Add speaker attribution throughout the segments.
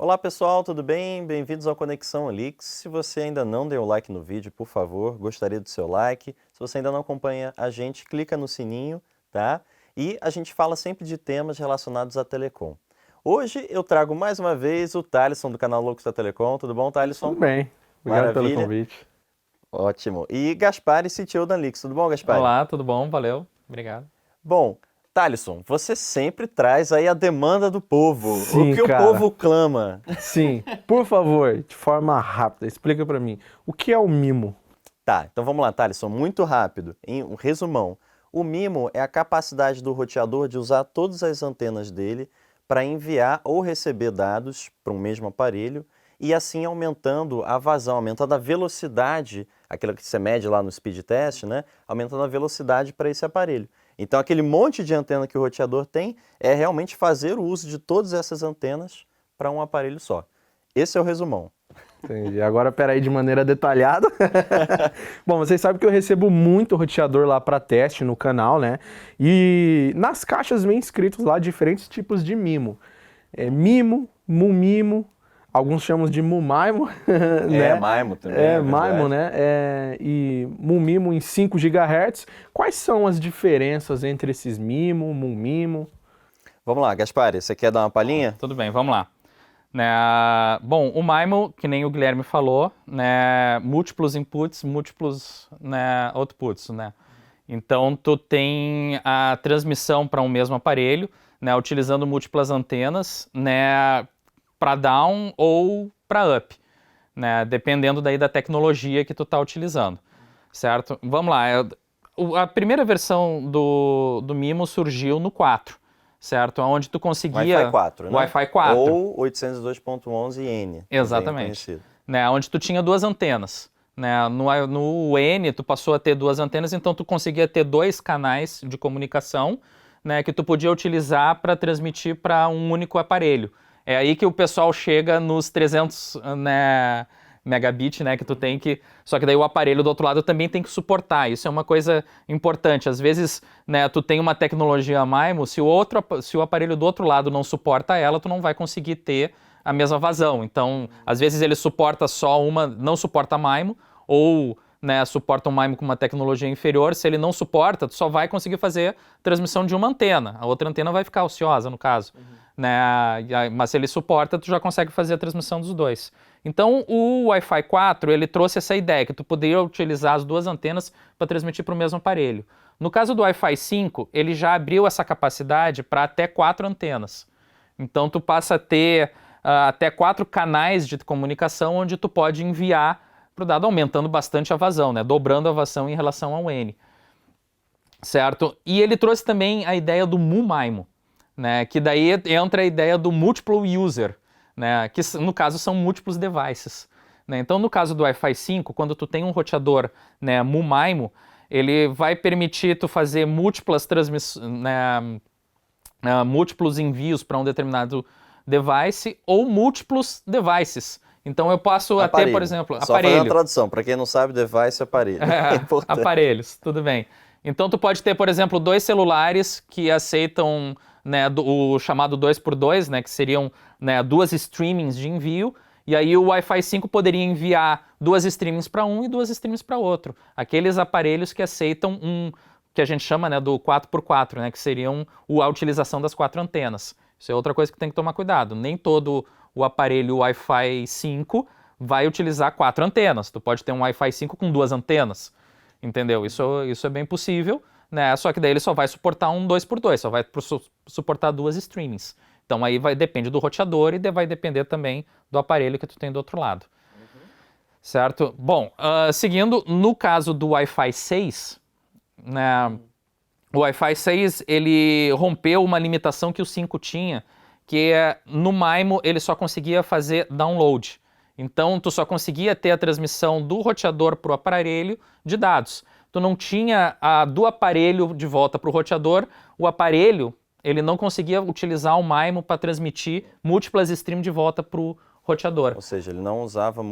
Speaker 1: Olá pessoal, tudo bem? Bem-vindos ao Conexão Alix. Se você ainda não deu like no vídeo, por favor, gostaria do seu like. Se você ainda não acompanha a gente, clica no sininho, tá? E a gente fala sempre de temas relacionados à telecom. Hoje eu trago mais uma vez o Thalisson do canal Loucos da Telecom. Tudo bom, Thalisson?
Speaker 2: Tudo bem. Obrigado pelo
Speaker 1: Maravilha.
Speaker 2: convite.
Speaker 1: Ótimo. E Gaspar, CTO da Alix. Tudo bom, Gaspar?
Speaker 3: Olá, tudo bom? Valeu. Obrigado.
Speaker 1: Bom, Thalisson, você sempre traz aí a demanda do povo.
Speaker 2: Sim,
Speaker 1: o que
Speaker 2: cara.
Speaker 1: o povo clama?
Speaker 2: Sim, por favor, de forma rápida, explica pra mim. O que é o mimo?
Speaker 1: Tá, então vamos lá, Thalisson, muito rápido, em um resumão. O MIMO é a capacidade do roteador de usar todas as antenas dele para enviar ou receber dados para um mesmo aparelho e assim aumentando a vazão, aumentando a velocidade, aquilo que você mede lá no speed test, né? Aumentando a velocidade para esse aparelho. Então aquele monte de antena que o roteador tem é realmente fazer o uso de todas essas antenas para um aparelho só. Esse é o resumão.
Speaker 2: Entendi. Agora, peraí, de maneira detalhada. Bom, vocês sabem que eu recebo muito roteador lá para teste no canal, né? E nas caixas vem escritos lá diferentes tipos de mimo. Mimo, mumimo, alguns chamam de mumaimo, né?
Speaker 1: MIMO também,
Speaker 2: É,
Speaker 1: é
Speaker 2: MIMO,
Speaker 1: verdade.
Speaker 2: né? E mumimo em 5 GHz. Quais são as diferenças entre esses mimo, mumimo?
Speaker 1: Vamos lá, Gaspar, você quer dar uma palhinha?
Speaker 3: Tudo bem, vamos lá. Né, bom, o MIMO, que nem o Guilherme falou, né, múltiplos inputs, múltiplos, né, outputs, né? Então, tu tem a transmissão para um mesmo aparelho, né, utilizando múltiplas antenas, né, para down ou para up, né, dependendo daí da tecnologia que tu tá utilizando, certo? Vamos lá, a primeira versão do MIMO surgiu no 4, certo? Onde tu conseguia...
Speaker 1: Wi-Fi 4, né?
Speaker 3: Wi-Fi 4.
Speaker 1: Ou 802.11n.
Speaker 3: Exatamente. Né, onde tu tinha duas antenas. Né? No N, tu passou a ter duas antenas, então tu conseguia ter dois canais de comunicação, né, que tu podia utilizar para transmitir para um único aparelho. É aí que o pessoal chega nos 300, né, megabit, né, que tu tem que... Só que daí o aparelho do outro lado também tem que suportar. Isso é uma coisa importante. Às vezes, né, tu tem uma tecnologia MIMO, se o aparelho do outro lado não suporta ela, tu não vai conseguir ter a mesma vazão. Então, às vezes ele suporta só uma, não suporta MIMO, ou, né, suporta um MIMO com uma tecnologia inferior. Se ele não suporta, tu só vai conseguir fazer transmissão de uma antena. A outra antena vai ficar ociosa, no caso. Né? Mas se ele suporta, tu já consegue fazer a transmissão dos dois. Então, o Wi-Fi 4, ele trouxe essa ideia, que tu poderia utilizar as duas antenas para transmitir para o mesmo aparelho. No caso do Wi-Fi 5, ele já abriu essa capacidade para até 4 antenas. Então, tu passa a ter até 4 canais de comunicação onde tu pode enviar para o dado, aumentando bastante a vazão, né? Dobrando a vazão em relação ao N. Certo? E ele trouxe também a ideia do MU-MIMO, né? Que daí entra a ideia do Multiple User, né, que no caso são múltiplos devices. Né? Então, no caso do Wi-Fi 5, quando tu tem um roteador, né, MU-MIMO, ele vai permitir tu fazer múltiplas né, múltiplos envios para um determinado device ou múltiplos devices. Então, eu posso até, por exemplo,
Speaker 1: Só
Speaker 3: aparelho.
Speaker 1: fazer uma tradução, para quem não sabe, device é aparelho.
Speaker 3: Aparelhos, tudo bem. Então, tu pode ter, por exemplo, dois celulares que aceitam, né, o chamado 2x2, né, que seriam, né, duas streamings de envio, e aí o Wi-Fi 5 poderia enviar duas streamings para um e duas streamings para outro. Aqueles aparelhos que aceitam que a gente chama, né, do 4x4, né, que seriam a utilização das 4 antenas. Isso é outra coisa que tem que tomar cuidado. Nem todo o aparelho Wi-Fi 5 vai utilizar 4 antenas. Tu pode ter um Wi-Fi 5 com 2 antenas. Entendeu? Isso é bem possível, né? Só que daí ele só vai suportar um 2x2, só vai suportar duas streamings. Então aí depende do roteador e vai depender também do aparelho que tu tem do outro lado. Certo? Bom, seguindo, no caso do Wi-Fi 6, né, o Wi-Fi 6 ele rompeu uma limitação que o 5 tinha, que no MIMO ele só conseguia fazer download. Então, tu só conseguia ter a transmissão do roteador para o aparelho de dados. Tu não tinha do aparelho de volta para o roteador. O aparelho ele não conseguia utilizar o MIMO para transmitir múltiplas streams de volta para o roteador.
Speaker 1: Ou seja, ele não usava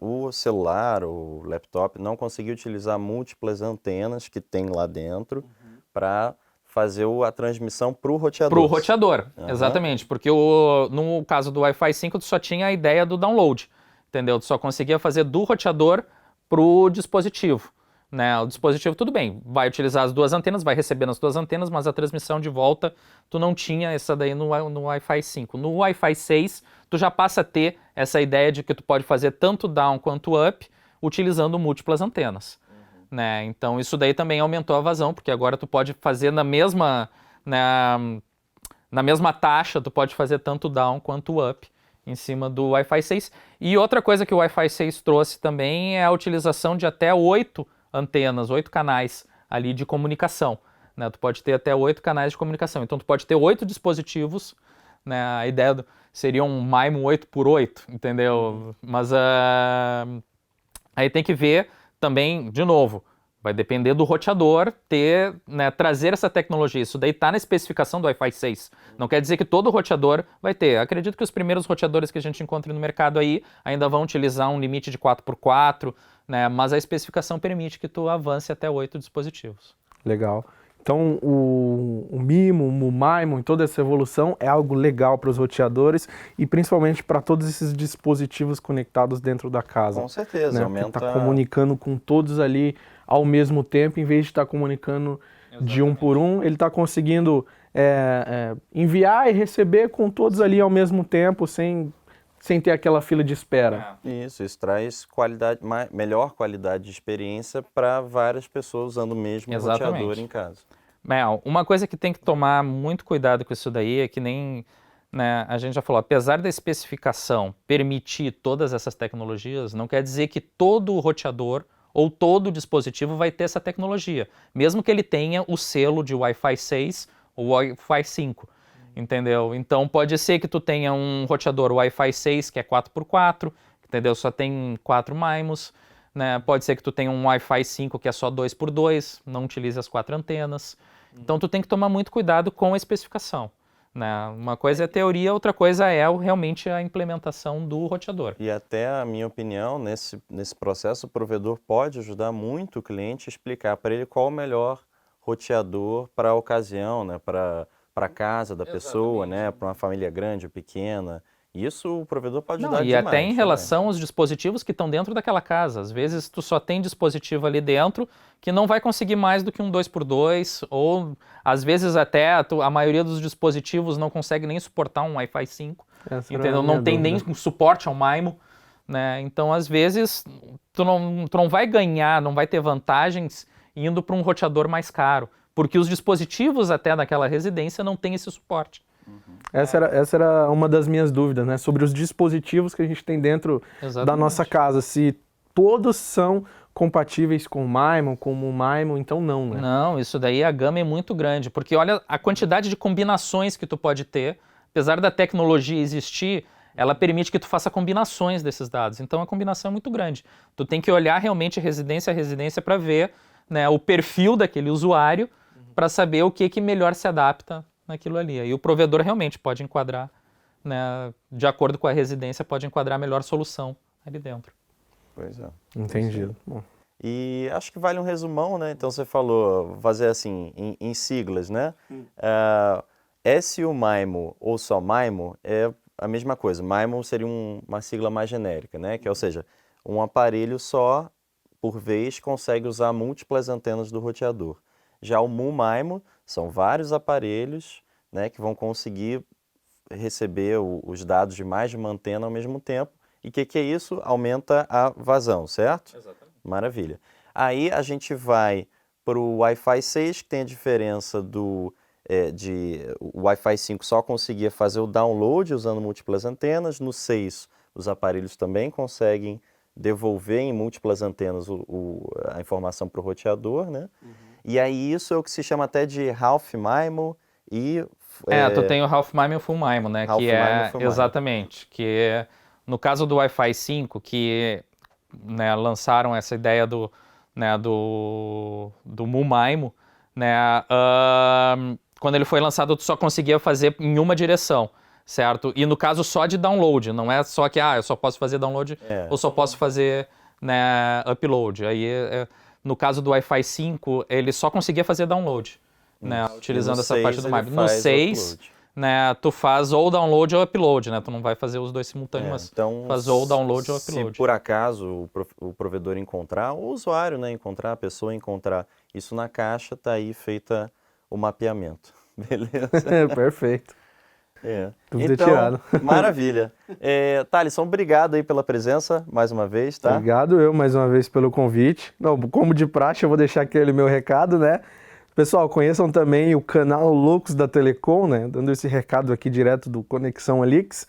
Speaker 1: o celular, o laptop, não conseguia utilizar múltiplas antenas que tem lá dentro para fazer a transmissão para o roteador.
Speaker 3: Para o roteador,
Speaker 1: Aham.
Speaker 3: exatamente. Porque no caso do Wi-Fi 5, tu só tinha a ideia do download, entendeu? Tu só conseguia fazer do roteador para o dispositivo. Né? O dispositivo, tudo bem, vai utilizar as duas antenas, vai receber nas duas antenas, mas a transmissão de volta, tu não tinha essa daí no Wi-Fi 5. No Wi-Fi 6, tu já passa a ter essa ideia de que tu pode fazer tanto down quanto up, utilizando múltiplas antenas. Né? Então isso daí também aumentou a vazão, porque agora tu pode fazer na mesma taxa, tu pode fazer tanto down quanto up em cima do Wi-Fi 6. E outra coisa que o Wi-Fi 6 trouxe também é a utilização de até 8 antenas, 8 canais ali de comunicação. Né? Tu pode ter até 8 canais de comunicação. Então tu pode ter 8 dispositivos, né? A ideia seria um MIMO 8x8, entendeu? Mas aí tem que ver também, de novo, vai depender do roteador trazer essa tecnologia. Isso daí está na especificação do Wi-Fi 6. Não quer dizer que todo roteador vai ter. Acredito que os primeiros roteadores que a gente encontra no mercado aí ainda vão utilizar um limite de 4x4, né? Mas a especificação permite que tu avance até 8 dispositivos.
Speaker 2: Legal. Então, o MIMO, o MIMO, e toda essa evolução é algo legal para os roteadores e principalmente para todos esses dispositivos conectados dentro da casa.
Speaker 1: Com certeza,
Speaker 2: né?
Speaker 1: aumenta...
Speaker 2: Está comunicando com todos ali ao mesmo tempo, em vez de estar comunicando de um por um, ele está conseguindo enviar e receber com todos ali ao mesmo tempo, sem ter aquela fila de espera.
Speaker 1: Isso traz melhor qualidade de experiência para várias pessoas usando o mesmo roteador em casa.
Speaker 3: Uma coisa que tem que tomar muito cuidado com isso daí é que nem, né, a gente já falou, apesar da especificação permitir todas essas tecnologias, não quer dizer que todo roteador ou todo dispositivo vai ter essa tecnologia, mesmo que ele tenha o selo de Wi-Fi 6 ou Wi-Fi 5. Entendeu? Então pode ser que tu tenha um roteador Wi-Fi 6 que é 4x4, entendeu? Só tem 4 MIMOs, né? Pode ser que tu tenha um Wi-Fi 5 que é só 2x2, não utilize as 4 antenas. Então tu tem que tomar muito cuidado com a especificação. Né? Uma coisa é teoria, outra coisa é realmente a implementação do roteador.
Speaker 1: E até a minha opinião, nesse processo, o provedor pode ajudar muito o cliente a explicar para ele qual o melhor roteador para a ocasião, né? Para a casa da pessoa, né? Para uma família grande ou pequena. Isso o provedor pode ajudar demais.
Speaker 3: E até em relação aos dispositivos que estão dentro daquela casa. Às vezes tu só tem dispositivo ali dentro que não vai conseguir mais do que um 2x2, ou às vezes até a maioria dos dispositivos não consegue nem suportar um Wi-Fi 5, entendeu? Não tem nem suporte ao MIMO, né? Então às vezes tu não vai ganhar, não vai ter vantagens indo para um roteador mais caro, porque os dispositivos até naquela residência não têm esse suporte.
Speaker 2: Essa era uma das minhas dúvidas, né? Sobre os dispositivos que a gente tem dentro da nossa casa. Se todos são compatíveis com o MIMO, então não, né?
Speaker 3: Não, isso daí a gama é muito grande, porque olha a quantidade de combinações que tu pode ter, apesar da tecnologia existir, ela permite que tu faça combinações desses dados. Então a combinação é muito grande. Tu tem que olhar realmente residência a residência para ver, né, o perfil daquele usuário, para saber o que melhor se adapta naquilo ali. Aí o provedor realmente pode enquadrar, né, de acordo com a residência, pode enquadrar a melhor solução ali dentro.
Speaker 1: Pois é.
Speaker 2: Entendido. Bom.
Speaker 1: E acho que vale um resumão, né? Então você falou, fazer assim, em siglas, né? SU MIMO ou só MIMO é a mesma coisa. MIMO seria uma sigla mais genérica, né? Que, ou seja, um aparelho só, por vez, consegue usar múltiplas antenas do roteador. Já o MU-MIMO são vários aparelhos, né, que vão conseguir receber os dados de mais de uma antena ao mesmo tempo. E o que é isso? Aumenta a vazão, certo?
Speaker 3: Exatamente.
Speaker 1: Maravilha. Aí a gente vai para o Wi-Fi 6, que tem a diferença o Wi-Fi 5 só conseguia fazer o download usando múltiplas antenas. No 6, os aparelhos também conseguem devolver em múltiplas antenas a informação para o roteador, né? E aí isso é o que se chama até de Half MIMO e...
Speaker 3: tu tem o Half MIMO e o Full MIMO, né?
Speaker 1: Half
Speaker 3: que
Speaker 1: MIMO
Speaker 3: é,
Speaker 1: e Full MIMO.
Speaker 3: exatamente, que no caso do Wi-Fi 5, que, né, lançaram essa ideia do MU-MIMO, né, quando ele foi lançado tu só conseguia fazer em uma direção, certo? E no caso só de download, não é só que eu só posso fazer download ou só posso fazer, né, upload. Aí no caso do Wi-Fi 5, ele só conseguia fazer download. né,
Speaker 1: Isso.
Speaker 3: utilizando
Speaker 1: E no
Speaker 3: essa parte
Speaker 1: 6
Speaker 3: do
Speaker 1: ele
Speaker 3: MIME. No
Speaker 1: faz o
Speaker 3: 6,
Speaker 1: upload.
Speaker 3: né, tu faz ou download ou upload, né? Tu não vai fazer os dois simultâneos, mas
Speaker 1: Então,
Speaker 3: faz ou download ou
Speaker 1: se
Speaker 3: upload.
Speaker 1: por acaso o provedor encontrar, o usuário, né, encontrar, a pessoa encontrar isso na caixa, tá aí feita o mapeamento. Beleza?
Speaker 2: Perfeito. Dúvida
Speaker 1: Então,
Speaker 2: tirada.
Speaker 1: maravilha. Thalisson, obrigado aí pela presença mais uma vez, tá?
Speaker 2: Obrigado eu mais uma vez pelo convite. Não, como de praxe, eu vou deixar aquele meu recado, né? Pessoal, conheçam também o canal Loucos da Telecom, né? Dando esse recado aqui direto do Conexão Alix.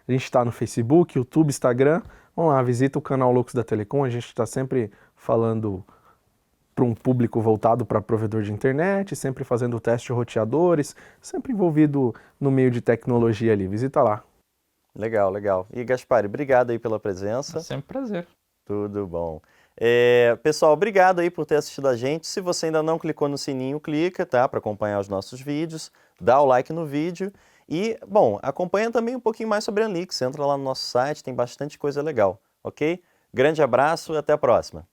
Speaker 2: A gente está no Facebook, YouTube, Instagram. Vamos lá, visita o canal Loucos da Telecom. A gente está sempre falando para um público voltado para provedor de internet, sempre fazendo teste de roteadores, sempre envolvido no meio de tecnologia ali. Visita lá.
Speaker 1: Legal, legal. E Gaspari, obrigado aí pela presença.
Speaker 3: É sempre prazer.
Speaker 1: Tudo bom. Pessoal, obrigado aí por ter assistido a gente. Se você ainda não clicou no sininho, clica, tá? Para acompanhar os nossos vídeos, dá o like no vídeo e, bom, acompanha também um pouquinho mais sobre a Alix. Entra lá no nosso site, tem bastante coisa legal, ok? Grande abraço e até a próxima.